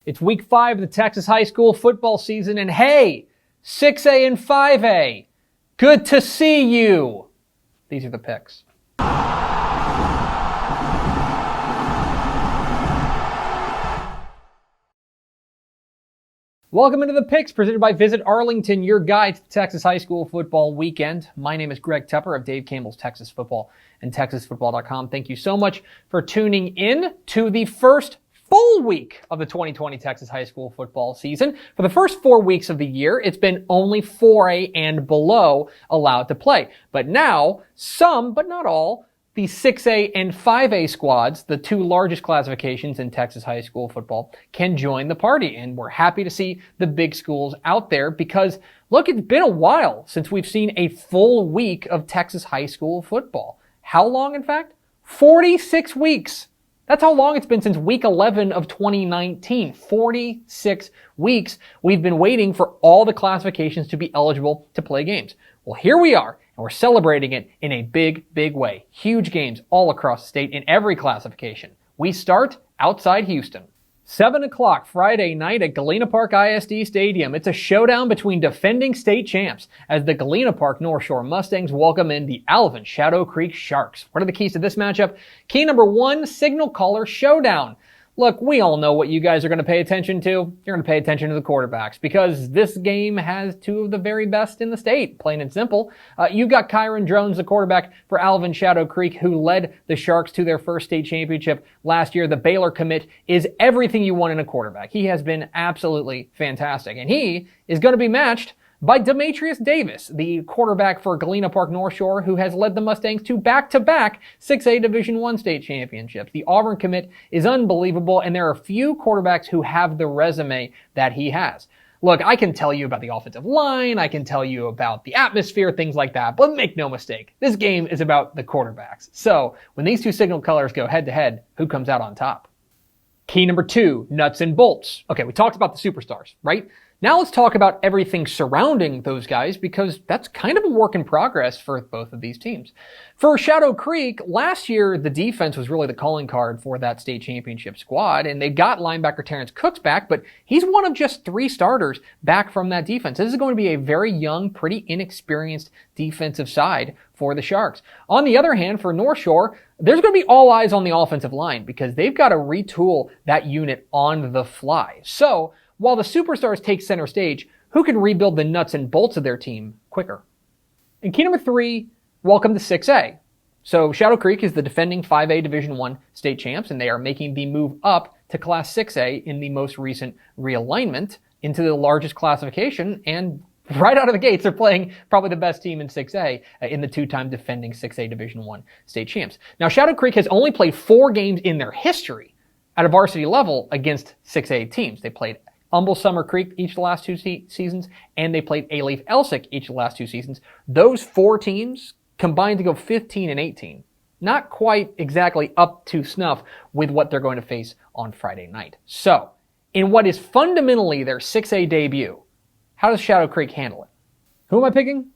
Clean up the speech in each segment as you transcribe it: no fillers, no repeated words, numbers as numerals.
It's week 5 of the Texas high school football season, and hey, 6A and 5A, good to see you. These are the picks. Welcome into the picks presented by Visit Arlington, your guide to the Texas high school football weekend. My name is Greg Tepper of Dave Campbell's Texas Football and TexasFootball.com. Thank you so much for tuning in to the first full week of the 2020 Texas high school football season. For the first 4 weeks of the year, it's been only 4A and below allowed to play. But now, some, but not all, the 6A and 5A squads, the two largest classifications in Texas high school football, can join the party. And we're happy to see the big schools out there because, look, it's been a while since we've seen a full week of Texas high school football. How long, in fact? 46 weeks. That's how long it's been since week 11 of 2019. 46 weeks we've been waiting for all the classifications to be eligible to play games. Well, here we are, and we're celebrating it in a big, big way. Huge games all across the state in every classification. We start outside Houston. 7 o'clock Friday night at Galena Park ISD Stadium. It's a showdown between defending state champs as the Galena Park North Shore Mustangs welcome in the Alvin Shadow Creek Sharks. What are the keys to this matchup? Key number 1, signal caller showdown. Look, we all know what you guys are going to pay attention to. You're going to pay attention to the quarterbacks because this game has two of the very best in the state, plain and simple. You've got Kyron Drones, the quarterback for Alvin Shadow Creek, who led the Sharks to their first state championship last year. The Baylor commit is everything you want in a quarterback. He has been absolutely fantastic, and he is going to be matched by Demetrius Davis, the quarterback for Galena Park North Shore, who has led the Mustangs to back-to-back 6A Division I state championships. The Auburn commit is unbelievable, and there are few quarterbacks who have the resume that he has. Look, I can tell you about the offensive line, I can tell you about the atmosphere, things like that, but make no mistake, this game is about the quarterbacks. So, when these two signal colors go head-to-head, who comes out on top? Key number 2, nuts and bolts. Okay, we talked about the superstars, right? Now let's talk about everything surrounding those guys because that's kind of a work in progress for both of these teams. For Shadow Creek, last year the defense was really the calling card for that state championship squad, and they got linebacker Terrence Cooks back, but he's one of just 3 starters back from that defense. This is going to be a very young, pretty inexperienced defensive side for the Sharks. On the other hand, for North Shore, there's going to be all eyes on the offensive line because they've got to retool that unit on the fly. So, while the superstars take center stage, who can rebuild the nuts and bolts of their team quicker? And key number 3, welcome to 6A. So Shadow Creek is the defending 5A Division I state champs, and they are making the move up to Class 6A in the most recent realignment into the largest classification, and right out of the gates, they're playing probably the best team in 6A in the 2-time defending 6A Division I state champs. Now, Shadow Creek has only played 4 games in their history at a varsity level against 6A teams. They played Humble Summer Creek each of the last 2 seasons, and they played A-Leaf Elsick each of the last 2 seasons. Those 4 teams combined to go 15 and 18. Not quite exactly up to snuff with what they're going to face on Friday night. So, in what is fundamentally their 6A debut, how does Shadow Creek handle it? Who am I picking?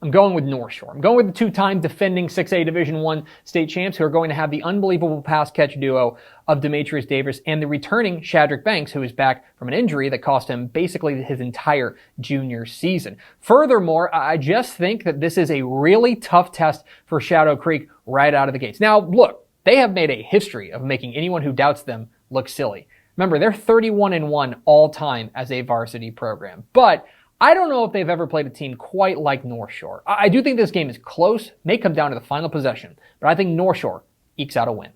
I'm going with North Shore. I'm going with the 2-time defending 6A Division I state champs who are going to have the unbelievable pass-catch duo of Demetrius Davis and the returning Shadrack Banks, who is back from an injury that cost him basically his entire junior season. Furthermore, I just think that this is a really tough test for Shadow Creek right out of the gates. Now, look, they have made a history of making anyone who doubts them look silly. Remember, they're 31-1 all-time as a varsity program. But I don't know if they've ever played a team quite like North Shore. I do think this game is close, may come down to the final possession, but I think North Shore ekes out a win.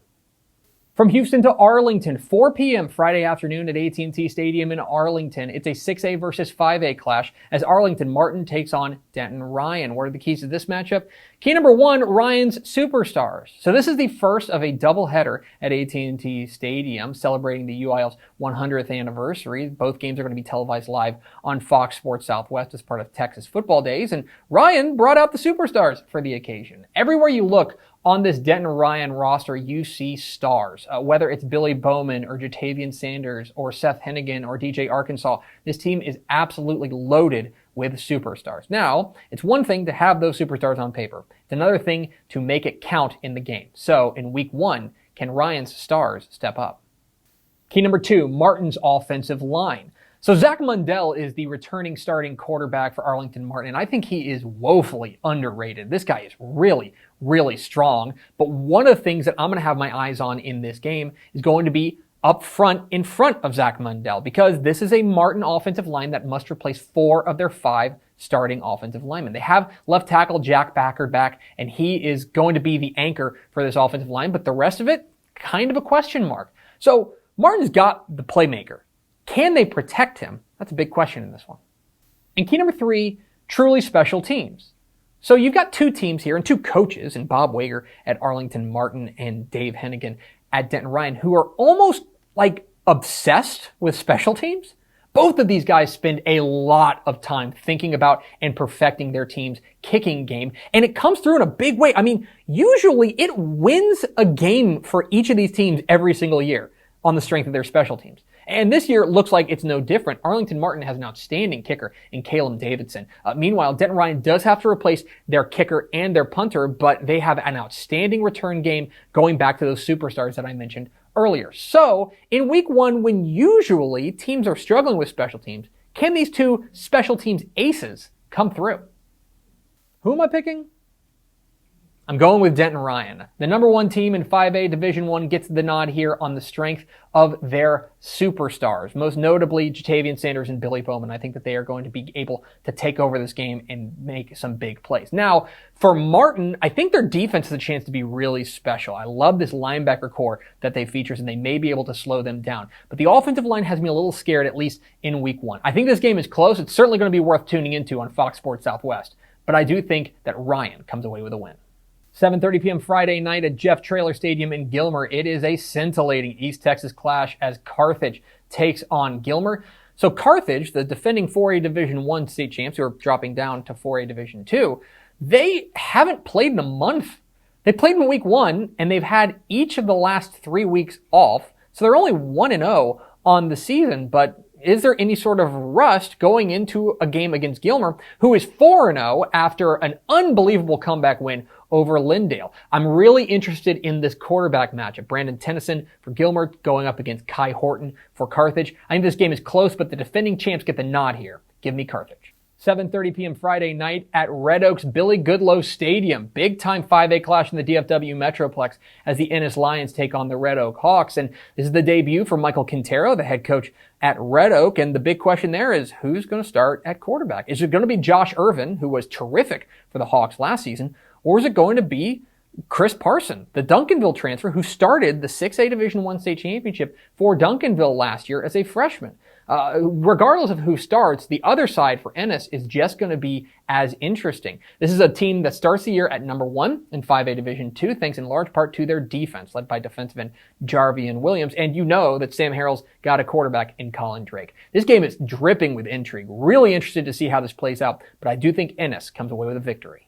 From Houston to Arlington, 4 p.m. Friday afternoon at AT&T Stadium in Arlington. It's a 6A versus 5A clash as Arlington Martin takes on Denton Ryan. What are the keys to this matchup? Key number 1, Ryan's Superstars. So this is the first of a doubleheader at AT&T Stadium celebrating the UIL's 100th anniversary. Both games are going to be televised live on Fox Sports Southwest as part of Texas Football Days, and Ryan brought out the Superstars for the occasion. Everywhere you look on this Denton Ryan roster, you see stars. Whether it's Billy Bowman or Jatavian Sanders or Seth Hennigan or DJ Arkansas, this team is absolutely loaded with superstars. Now, it's one thing to have those superstars on paper. It's another thing to make it count in the game. So, in week 1, can Ryan's stars step up? Key number 2, Martin's offensive line. So Zach Mundell is the returning starting quarterback for Arlington Martin, and I think he is woefully underrated. This guy is really, really strong. But one of the things that I'm going to have my eyes on in this game is going to be up front in front of Zach Mundell, because this is a Martin offensive line that must replace 4 of their 5 starting offensive linemen. They have left tackle Jack Backard back, and he is going to be the anchor for this offensive line, but the rest of it, kind of a question mark. So Martin's got the playmaker. Can they protect him? That's a big question in this one. And key number 3, truly special teams. So you've got 2 teams here and 2 coaches, and Bob Wager at Arlington Martin and Dave Hennigan at Denton Ryan, who are almost like obsessed with special teams. Both of these guys spend a lot of time thinking about and perfecting their team's kicking game, and it comes through in a big way. I mean, usually it wins a game for each of these teams every single year on the strength of their special teams. And this year, it looks like it's no different. Arlington Martin has an outstanding kicker in Caleb Davidson. Meanwhile, Denton Ryan does have to replace their kicker and their punter, but they have an outstanding return game going back to those superstars that I mentioned earlier. So, in week 1, when usually teams are struggling with special teams, can these 2 special teams aces come through? Who am I picking? I'm going with Denton Ryan. The number 1 team in 5A Division I gets the nod here on the strength of their superstars, most notably Jatavian Sanders and Billy Bowman. I think that they are going to be able to take over this game and make some big plays. Now, for Martin, I think their defense has a chance to be really special. I love this linebacker core that they features, and they may be able to slow them down. But the offensive line has me a little scared, at least in week 1. I think this game is close. It's certainly going to be worth tuning into on Fox Sports Southwest. But I do think that Ryan comes away with a win. 7:30 p.m. Friday night at Jeff Traylor Stadium in Gilmer. It is a scintillating East Texas clash as Carthage takes on Gilmer. So Carthage, the defending 4A Division I state champs who are dropping down to 4A Division II, they haven't played in a month. They played in week 1, and they've had each of the last 3 weeks off. So they're only 1-0 on the season, but is there any sort of rust going into a game against Gilmer, who is 4-0 after an unbelievable comeback win over Lindale? I'm really interested in this quarterback matchup. Brandon Tennyson for Gilmer going up against Kai Horton for Carthage. I think this game is close, but the defending champs get the nod here. Give me Carthage. 7:30 p.m. Friday night at Red Oaks Billy Goodloe Stadium. Big time 5A clash in the DFW Metroplex as the Ennis Lions take on the Red Oak Hawks. And this is the debut for Michael Quintero, the head coach at Red Oak. And the big question there is, who's going to start at quarterback? Is it going to be Josh Irvin, who was terrific for the Hawks last season, or is it going to be Chris Parson, the Duncanville transfer who started the 6A Division I state championship for Duncanville last year as a freshman? Regardless of who starts, the other side for Ennis is just going to be as interesting. This is a team that starts the year at number 1 in 5A Division II, thanks in large part to their defense, led by defensive end Jarvian Williams. And you know that Sam Harrell's got a quarterback in Colin Drake. This game is dripping with intrigue. Really interested to see how this plays out, but I do think Ennis comes away with a victory.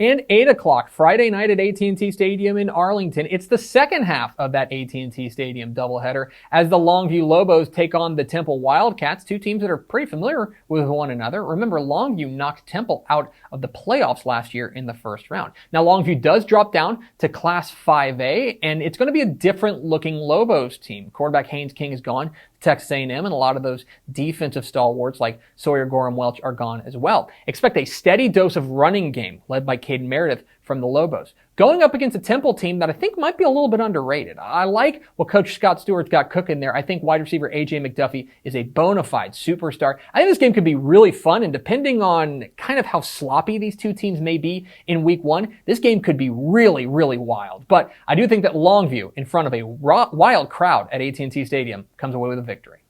And 8 o'clock, Friday night at AT&T Stadium in Arlington. It's the second half of that AT&T Stadium doubleheader as the Longview Lobos take on the Temple Wildcats, 2 teams that are pretty familiar with one another. Remember, Longview knocked Temple out of the playoffs last year in the first round. Now, Longview does drop down to Class 5A, and it's going to be a different-looking Lobos team. Quarterback Haynes King is gone. Texas A&M, and a lot of those defensive stalwarts like Sawyer Gorham Welch are gone as well. Expect a steady dose of running game led by Caden Meredith from the Lobos. Going up against a Temple team that I think might be a little bit underrated. I like what Coach Scott Stewart's got cooking there. I think wide receiver A.J. McDuffie is a bona fide superstar. I think this game could be really fun, and depending on kind of how sloppy these 2 teams may be in week 1, this game could be really, really wild. But I do think that Longview, in front of a wild crowd at AT&T Stadium, comes away with a victory.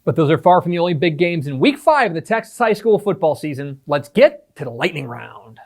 But those are far from the only big games in week 5 of the Texas high school football season. Let's get to the lightning round.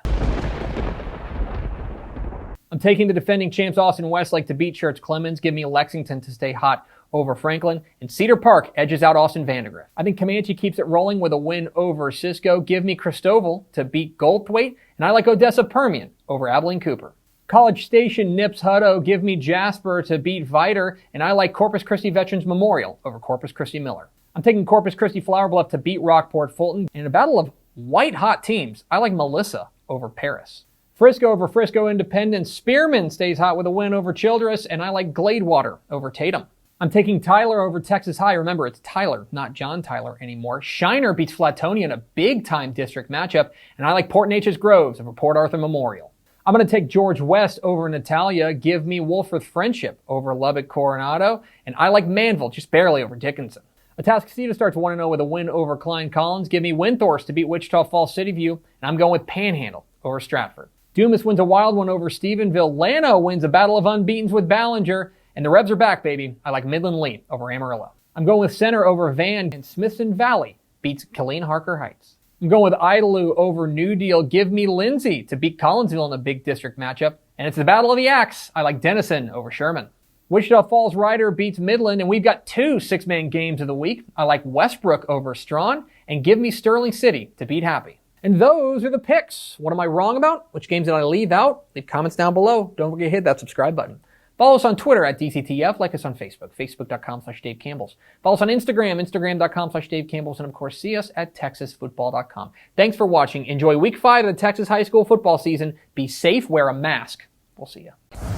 I'm taking the defending champs Austin Westlake to beat Schertz Clemens. Give me Lexington to stay hot over Franklin. And Cedar Park edges out Austin Vandergrift. I think Comanche keeps it rolling with a win over Cisco. Give me Christoval to beat Goldthwaite. And I like Odessa Permian over Abilene Cooper. College Station Nips Hutto. Give me Jasper to beat Viter. And I like Corpus Christi Veterans Memorial over Corpus Christi Miller. I'm taking Corpus Christi Flower Bluff to beat Rockport Fulton. In a battle of white-hot teams, I like Melissa over Paris. Frisco over Frisco Independence. Spearman stays hot with a win over Childress, and I like Gladewater over Tatum. I'm taking Tyler over Texas High. Remember, it's Tyler, not John Tyler anymore. Shiner beats Flatonia in a big-time district matchup, and I like Port Neches Groves over Port Arthur Memorial. I'm going to take George West over Natalia. Give me Wolfforth Friendship over Lubbock Coronado, and I like Manville just barely over Dickinson. Atascocita starts 1-0 with a win over Klein Collins. Give me Windthorst to beat Wichita Falls City View, and I'm going with Panhandle over Stratford. Dumas wins a wild one over Stephenville. Llano wins a battle of unbeatens with Ballinger. And the Rebs are back, baby. I like Midland Lee over Amarillo. I'm going with Center over Van, and Smithson Valley beats Killeen Harker Heights. I'm going with Idalou over New Deal. Give me Lindsay to beat Collinsville in a big district matchup. And it's the Battle of the Axe. I like Denison over Sherman. Wichita Falls Rider beats Midland, and we've got 2 six-man games of the week. I like Westbrook over Strawn, and give me Sterling City to beat Happy. And those are the picks. What am I wrong about? Which games did I leave out? Leave comments down below. Don't forget to hit that subscribe button. Follow us on Twitter at DCTF. Like us on Facebook, facebook.com/Dave Campbells. Follow us on Instagram, instagram.com/Dave Campbells. And of course, see us at texasfootball.com. Thanks for watching. Enjoy week 5 of the Texas high school football season. Be safe, wear a mask. We'll see you.